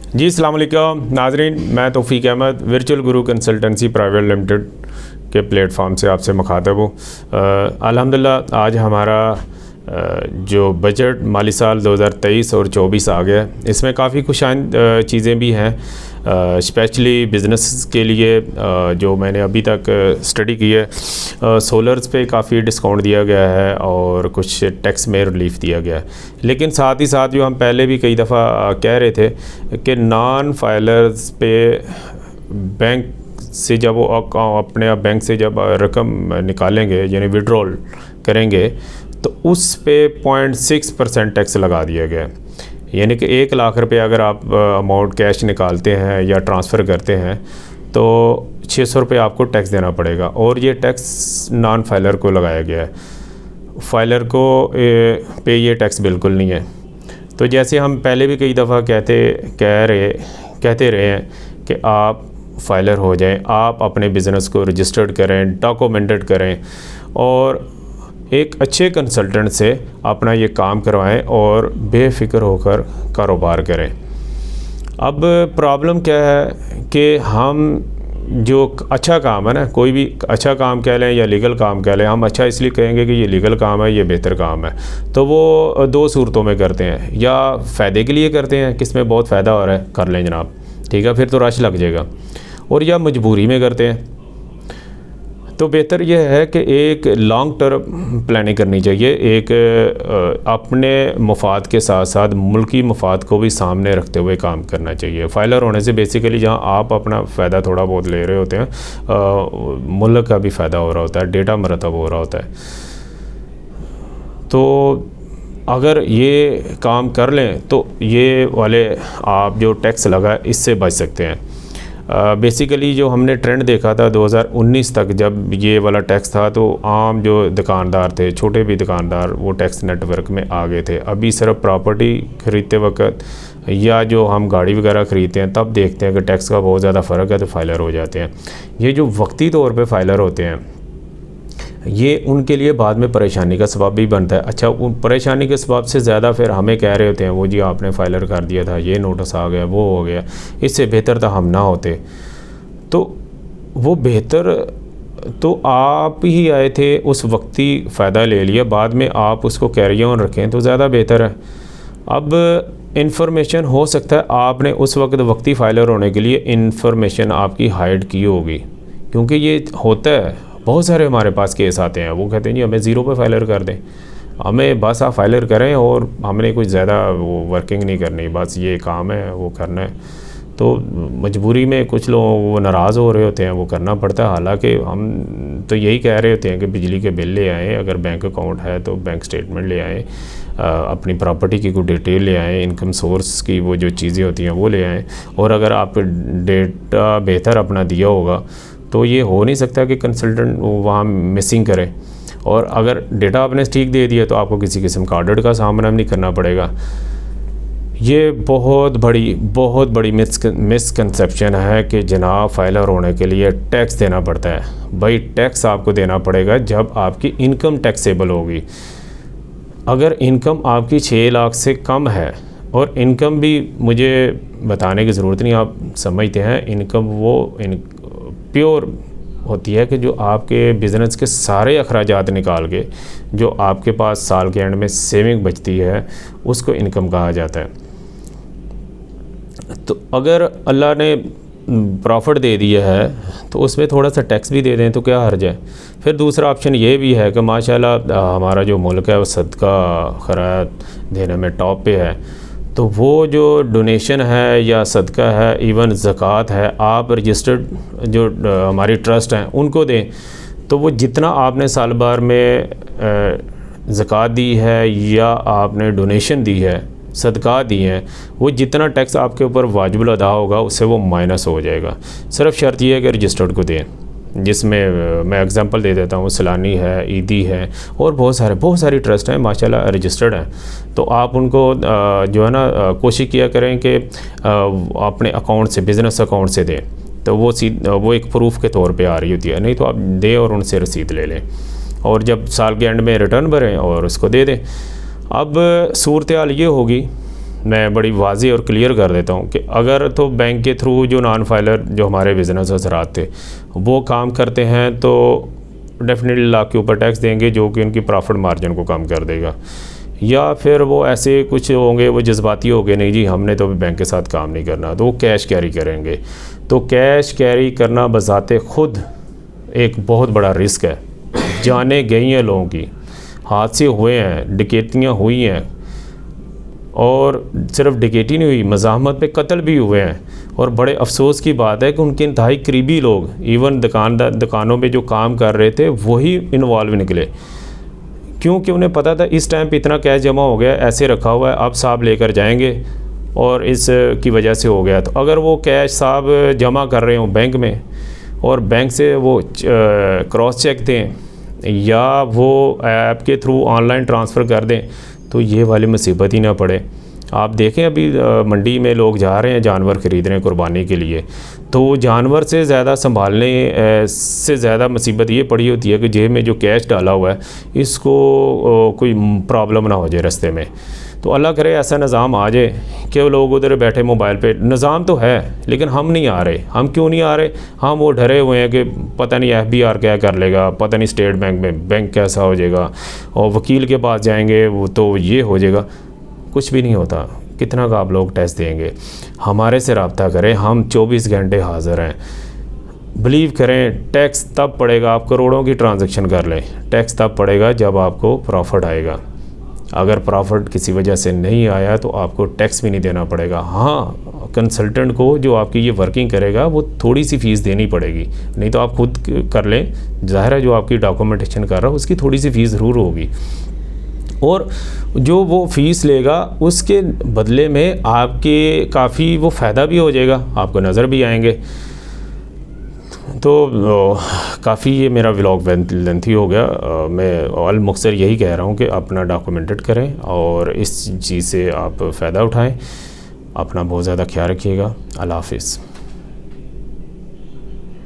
जी अस्सलाम वालेकुम नाज़रीन, मैं तौफीक अहमद वर्चुअल गुरु कंसल्टेंसी प्राइवेट लिमिटेड के प्लेटफॉर्म से आपसे मुखातब हूँ। अल्हम्दुलिल्लाह आज हमारा जो बजट माली साल 2023 और 24 आ गया, इसमें काफ़ी खुशाइंद चीज़ें भी हैं, स्पेशली बिज़नेस के लिए। जो मैंने अभी तक स्टडी की है, सोलर्स पे काफ़ी डिस्काउंट दिया गया है और कुछ टैक्स में रिलीफ दिया गया है। लेकिन साथ ही साथ जो हम पहले भी कई दफ़ा कह रहे थे कि नॉन फाइलर्स पे बैंक से जब वो अपने बैंक से जब रकम निकालेंगे यानी विड्रॉल करेंगे तो उस पे 0.6% टैक्स लगा दिया गया है। यानी कि 1 लाख रुपये अगर आप अमाउंट कैश निकालते हैं या ट्रांसफ़र करते हैं तो 600 रुपये आपको टैक्स देना पड़ेगा, और ये टैक्स नॉन फाइलर को लगाया गया है। फाइलर को पे ये टैक्स बिल्कुल नहीं है। तो जैसे हम पहले भी कई दफ़ा कहते रहे हैं कि आप फाइलर हो जाएं, आप अपने बिज़नेस को रजिस्टर्ड करें, डॉक्यूमेंटेड करें और एक अच्छे कंसल्टेंट से अपना ये काम करवाएं और बेफिक्र होकर कारोबार करें। अब प्रॉब्लम क्या है कि हम जो अच्छा काम है ना, कोई भी अच्छा काम कह लें या लीगल काम कह लें, हम अच्छा इसलिए कहेंगे कि ये लीगल काम है, ये बेहतर काम है, तो वो 2 सूरतों में करते हैं। या फ़ायदे के लिए करते हैं, किसमें बहुत फ़ायदा हो रहा है कर लें जनाब, ठीक है, फिर तो रश लग जाएगा, और या मजबूरी में करते हैं। तो बेहतर यह है कि एक लॉन्ग टर्म प्लानिंग करनी चाहिए, एक अपने मुफाद के साथ साथ मुल्की मुफाद को भी सामने रखते हुए काम करना चाहिए। फाइलर होने से बेसिकली जहां आप अपना फ़ायदा थोड़ा बहुत ले रहे होते हैं, मुल्क का भी फ़ायदा हो रहा होता है, डेटा मरतब हो रहा होता है। तो अगर ये काम कर लें तो ये वाले आप जो टैक्स लगा इससे बच सकते हैं। बेसिकली जो हमने ट्रेंड देखा था 2019 तक, जब ये वाला टैक्स था तो आम जो दुकानदार थे, छोटे भी दुकानदार, वो टैक्स नेटवर्क में आ गए थे। अभी सिर्फ प्रॉपर्टी ख़रीदते वक्त या जो हम गाड़ी वगैरह ख़रीदते हैं तब देखते हैं कि टैक्स का बहुत ज़्यादा फ़र्क है तो फाइलर हो जाते हैं। ये जो वक्ती तौर पे फाइलर होते हैं ये उनके लिए बाद में परेशानी का सबब भी बनता है। अच्छा, उन परेशानी के सबब से ज़्यादा फिर हमें कह रहे होते हैं वो जी आपने फाइलर कर दिया था, ये नोटिस आ गया, वो हो गया, इससे बेहतर था हम ना होते। तो वो बेहतर तो आप ही आए थे, उस वक्ती फ़ायदा ले लिया, बाद में आप उसको कैरी ऑन रखें तो ज़्यादा बेहतर है। अब इंफॉर्मेशन हो सकता है आपने उस वक्त वक्ती फाइलर होने के लिए इंफॉर्मेशन आपकी हाइड की होगी, क्योंकि ये होता है, बहुत सारे हमारे पास केस आते हैं, वो कहते हैं जी हमें 0 पे फाइलर कर दें, हमें बस आप फाइलर करें और हमने कुछ ज़्यादा वो वर्किंग नहीं करनी, बस ये काम है वो करना है। तो मजबूरी में कुछ लोग वो नाराज़ हो रहे होते हैं, वो करना पड़ता है। हालांकि हम तो यही कह रहे होते हैं कि बिजली के बिल ले आएँ, अगर बैंक अकाउंट है तो बैंक स्टेटमेंट ले आएँ, अपनी प्रॉपर्टी की कोई डिटेल ले आएँ, इनकम सोर्स की वो जो चीज़ें होती हैं वो ले आएँ, और अगर आप डेटा बेहतर अपना दिया होगा तो ये हो नहीं सकता कि कंसल्टेंट वहाँ मिसिंग करे। और अगर डेटा आपने ठीक दे दिया तो आपको किसी किस्म का ऑडिट का सामना नहीं करना पड़ेगा। ये बहुत बड़ी मिसकंसेप्शन है कि जनाब फाइलर होने के लिए टैक्स देना पड़ता है। भाई टैक्स आपको देना पड़ेगा जब आपकी इनकम टैक्सेबल होगी। अगर इनकम आपकी 6 लाख से कम है, और इनकम भी मुझे बताने की ज़रूरत नहीं, आप समझते हैं, इनकम वो प्योर होती है कि जो आपके बिज़नेस के सारे अखराजात निकाल के जो आपके पास साल के एंड में सेविंग बचती है उसको इनकम कहा जाता है। तो अगर अल्लाह ने प्रॉफिट दे दिया है तो उसमें थोड़ा सा टैक्स भी दे दें तो क्या हर्ज है। फिर दूसरा ऑप्शन ये भी है कि माशाल्लाह हमारा जो मुल्क है वो सदका खैरात देने में टॉप पे है, तो वो जो डोनेशन है या सदका है, इवन ज़कात है, आप रजिस्टर्ड जो हमारी ट्रस्ट हैं उनको दें, तो वो जितना आपने साल भर में ज़कात दी है या आपने डोनेशन दी है, सदका दी हैं, वो जितना टैक्स आपके ऊपर वाजिब अदा होगा उससे वो माइनस हो जाएगा। सिर्फ शर्त यह है कि रजिस्टर्ड को दें, जिसमें मैं एग्जांपल दे देता हूँ, सलानी है, ईदी है, और बहुत सारी ट्रस्ट हैं माशाल्लाह रजिस्टर्ड हैं। तो आप उनको जो है ना कोशिश किया करें कि अपने अकाउंट से, बिज़नेस अकाउंट से दें, तो वो एक प्रूफ के तौर पे आ रही होती है। नहीं तो आप दें और उनसे रसीद ले लें, और जब साल के एंड में रिटर्न भरें और उसको दे दें। अब सूरत हाल ये होगी मैं बड़ी वाज़ेह और क्लियर कर देता हूँ कि अगर तो बैंक के थ्रू जो नॉन फाइलर जो हमारे बिज़नेस हज़रात थे वो काम करते हैं तो डेफिनेटली लाख के ऊपर टैक्स देंगे, जो कि उनकी प्रॉफिट मार्जिन को कम कर देगा। या फिर वो ऐसे कुछ होंगे, वो जज्बाती हो गए, नहीं जी हमने तो अभी बैंक के साथ काम नहीं करना, तो वो कैश कैरी करेंगे। तो कैश कैरी करना बज़ाते ख़ुद एक बहुत बड़ा रिस्क है। जाने गई हैं लोगों की, हादसे हुए हैं, डकैतियाँ हुई हैं, और सिर्फ डकैती नहीं हुई, मज़ाहमत पे कत्ल भी हुए हैं। और बड़े अफसोस की बात है कि उनके इंतहाई करीबी लोग, इवन दुकानों में जो काम कर रहे थे वही इन्वॉल्व निकले, क्योंकि उन्हें पता था इस टाइम पे इतना कैश जमा हो गया, ऐसे रखा हुआ है, अब साहब लेकर जाएंगे और इस की वजह से हो गया। तो अगर वो कैश साहब जमा कर रहे हों बैंक में और बैंक से वो क्रॉस चेक दें या वो ऐप के थ्रू ऑनलाइन ट्रांसफ़र कर दें, तो ये वाली मुसीबत ही ना पड़े। आप देखें अभी मंडी में लोग जा रहे हैं जानवर ख़रीदने कुर्बानी के लिए, तो जानवर से ज़्यादा संभालने से ज़्यादा मुसीबत ये पड़ी होती है कि जेब में जो कैश डाला हुआ है इसको कोई प्रॉब्लम ना हो जाए रास्ते में। तो अल्लाह करे ऐसा निज़ाम आ जाए कि लोग उधर बैठे मोबाइल पे, निज़ाम तो है लेकिन हम नहीं आ रहे। हम क्यों नहीं आ रहे? हम वो डरे हुए हैं कि पता नहीं FBR क्या कर लेगा, पता नहीं स्टेट बैंक में बैंक कैसा हो जाएगा, और वकील के पास जाएंगे वो तो ये हो जाएगा। कुछ भी नहीं होता। कितना का आप लोग टैक्स देंगे? हमारे से रब्ता करें, हम 24 घंटे हाज़िर हैं। बिलीव करें, टैक्स तब पड़ेगा, आप करोड़ों की ट्रांजैक्शन कर लें, टैक्स तब पड़ेगा जब आपको प्रॉफिट आएगा। अगर प्रॉफिट किसी वजह से नहीं आया तो आपको टैक्स भी नहीं देना पड़ेगा। हाँ, कंसल्टेंट को जो आपकी ये वर्किंग करेगा वो थोड़ी सी फ़ीस देनी पड़ेगी, नहीं तो आप खुद कर लें। ज़ाहिर है जो आपकी डॉक्यूमेंटेशन कर रहा है उसकी थोड़ी सी फ़ीस ज़रूर होगी, और जो वो फ़ीस लेगा उसके बदले में आपके काफ़ी वो फ़ायदा भी हो जाएगा, आपको नज़र भी आएंगे। तो काफ़ी ये मेरा व्लॉग लेंथी हो गया। मैं अल मुख्तसर यही कह रहा हूँ कि अपना डॉक्यूमेंटेड करें और इस चीज़ से आप फ़ायदा उठाएं। अपना बहुत ज़्यादा ख्याल रखिएगा। अल्लाह हाफ़िज़।